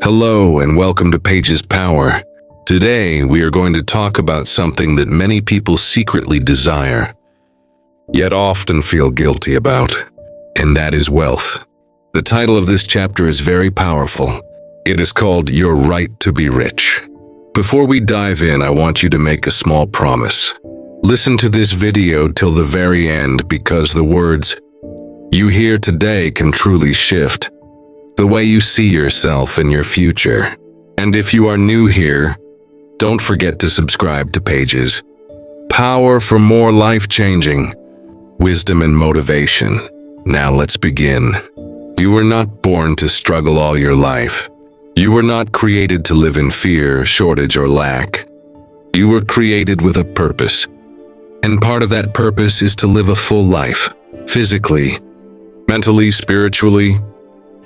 Hello and welcome to Page's Power. Today we are going to talk about something that many people secretly desire, yet often feel guilty about, and that is wealth. The title of this chapter is very powerful. It is called Your Right to Be Rich. Before we dive in, I want you to make a small promise. Listen to this video till the very end because the words you hear today can truly shift the way you see yourself and your future. And if you are new here, don't forget to subscribe to Page's Power for more life-changing wisdom and motivation. Now let's begin. You were not born to struggle all your life. You were not created to live in fear, shortage, or lack. You were created with a purpose. And part of that purpose is to live a full life, physically, mentally, spiritually,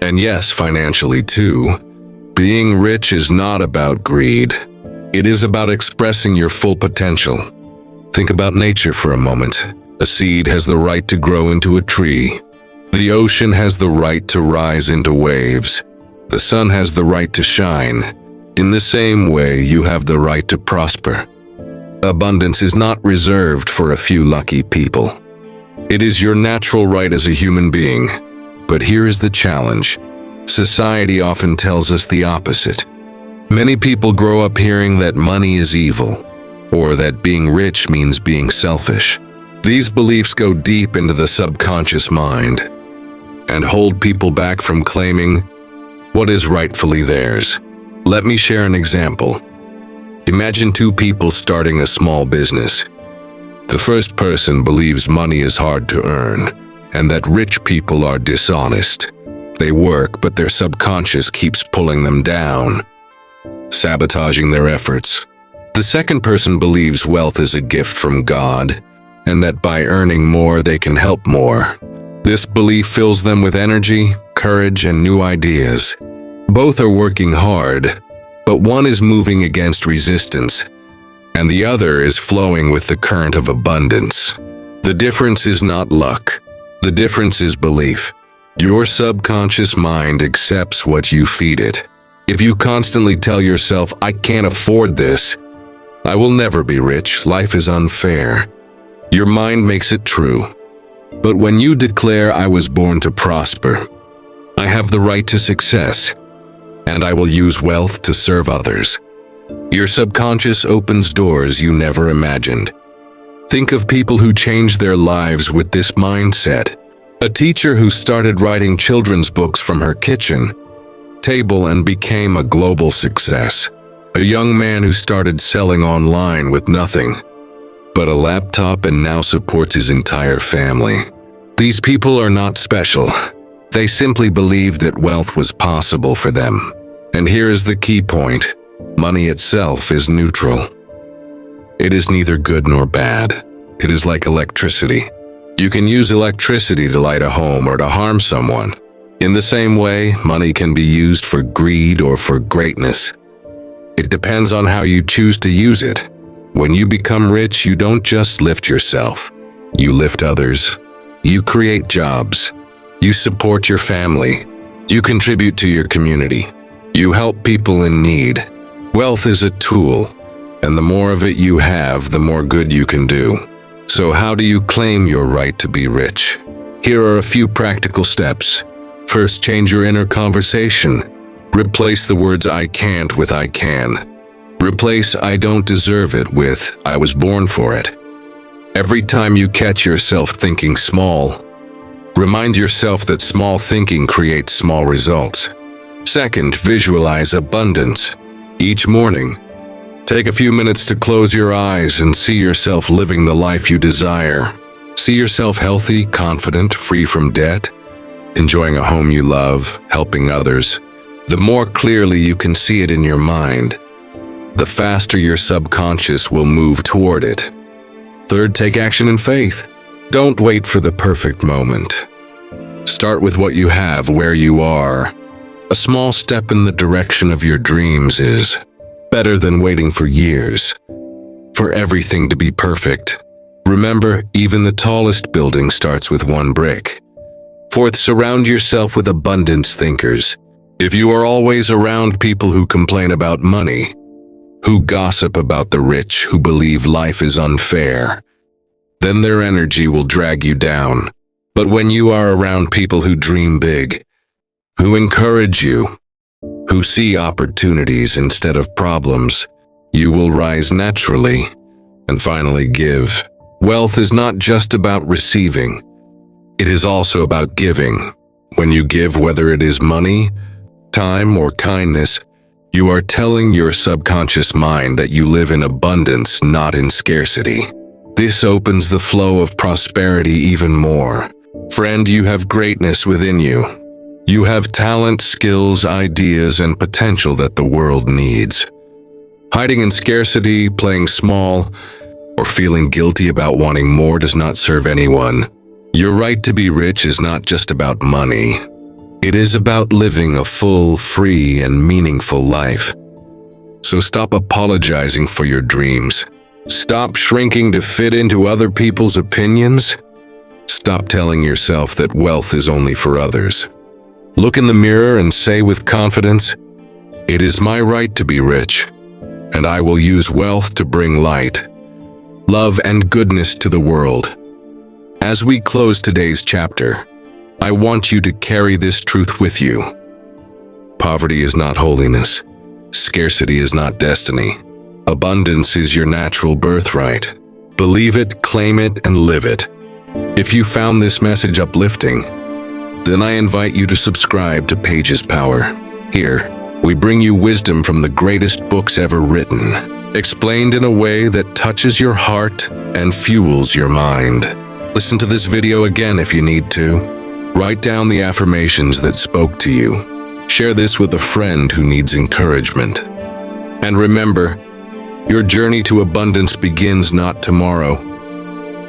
and yes, financially too. Being rich is not about greed. It is about expressing your full potential. Think about nature for a moment. A seed has the right to grow into a tree. The ocean has the right to rise into waves. The sun has the right to shine. In the same way, you have the right to prosper. Abundance is not reserved for a few lucky people. It is your natural right as a human being. But here is the challenge. Society often tells us the opposite. Many people grow up hearing that money is evil, or that being rich means being selfish. These beliefs go deep into the subconscious mind and hold people back from claiming what is rightfully theirs. Let me share an example. Imagine two people starting a small business. The first person believes money is hard to earn and that rich people are dishonest. They work, but their subconscious keeps pulling them down, sabotaging their efforts. The second person believes wealth is a gift from God and that by earning more they can help more. This belief fills them with energy, courage, and new ideas. Both are working hard, but one is moving against resistance, and the other is flowing with the current of abundance. The difference is not luck. The difference is belief. Your subconscious mind accepts what you feed it. If you constantly tell yourself, "I can't afford this," "I will never be rich," "life is unfair," your mind makes it true. But when you declare, "I was born to prosper," "I have the right to success," and "I will use wealth to serve others," your subconscious opens doors you never imagined. Think of people who changed their lives with this mindset. A teacher who started writing children's books from her kitchen table and became a global success. A young man who started selling online with nothing but a laptop and now supports his entire family. These people are not special. They simply believed that wealth was possible for them. And here is the key point. Money itself is neutral. It is neither good nor bad. It is like electricity. You can use electricity to light a home or to harm someone. In the same way, money can be used for greed or for greatness. It depends on how you choose to use it. When you become rich, you don't just lift yourself. You lift others. You create jobs. You support your family. You contribute to your community. You help people in need. Wealth is a tool, and the more of it you have, the more good you can do. So how do you claim your right to be rich? Here are a few practical steps. First, change your inner conversation. Replace the words "I can't" with "I can." Replace "I don't deserve it" with "I was born for it." Every time you catch yourself thinking small, remind yourself that small thinking creates small results. Second, visualize abundance. Each morning, take a few minutes to close your eyes and see yourself living the life you desire. See yourself healthy, confident, free from debt, enjoying a home you love, helping others. The more clearly you can see it in your mind, the faster your subconscious will move toward it. Third, take action in faith. Don't wait for the perfect moment. Start with what you have, where you are. A small step in the direction of your dreams is better than waiting for years for everything to be perfect. Remember, even the tallest building starts with one brick. Fourth, surround yourself with abundance thinkers. If you are always around people who complain about money, who gossip about the rich, who believe life is unfair, then their energy will drag you down. But when you are around people who dream big, who encourage you, who see opportunities instead of problems, you will rise naturally and finally give. Wealth is not just about receiving. It is also about giving. When you give, whether it is money, time, or kindness, you are telling your subconscious mind that you live in abundance, not in scarcity. This opens the flow of prosperity even more. Friend, you have greatness within you. You have talent, skills, ideas, and potential that the world needs. Hiding in scarcity, playing small, or feeling guilty about wanting more does not serve anyone. Your right to be rich is not just about money. It is about living a full, free, and meaningful life. So stop apologizing for your dreams. Stop shrinking to fit into other people's opinions. Stop telling yourself that wealth is only for others. Look in the mirror and say with confidence, "It is my right to be rich, and I will use wealth to bring light, love, and goodness to the world." As we close today's chapter, I want you to carry this truth with you. Poverty is not holiness. Scarcity is not destiny. Abundance is your natural birthright. Believe it, claim it, and live it. If you found this message uplifting, then I invite you to subscribe to Pages Power. Here, we bring you wisdom from the greatest books ever written, explained in a way that touches your heart and fuels your mind. Listen to this video again if you need to. Write down the affirmations that spoke to you. Share this with a friend who needs encouragement. And remember, your journey to abundance begins not tomorrow,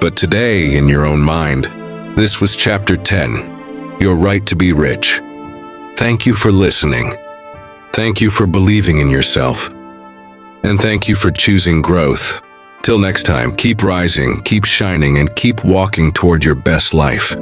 but today in your own mind. This was Chapter 10, Your Right to be Rich. Thank you for listening. Thank you for believing in yourself. And thank you for choosing growth. Till next time, keep rising, keep shining, and keep walking toward your best life.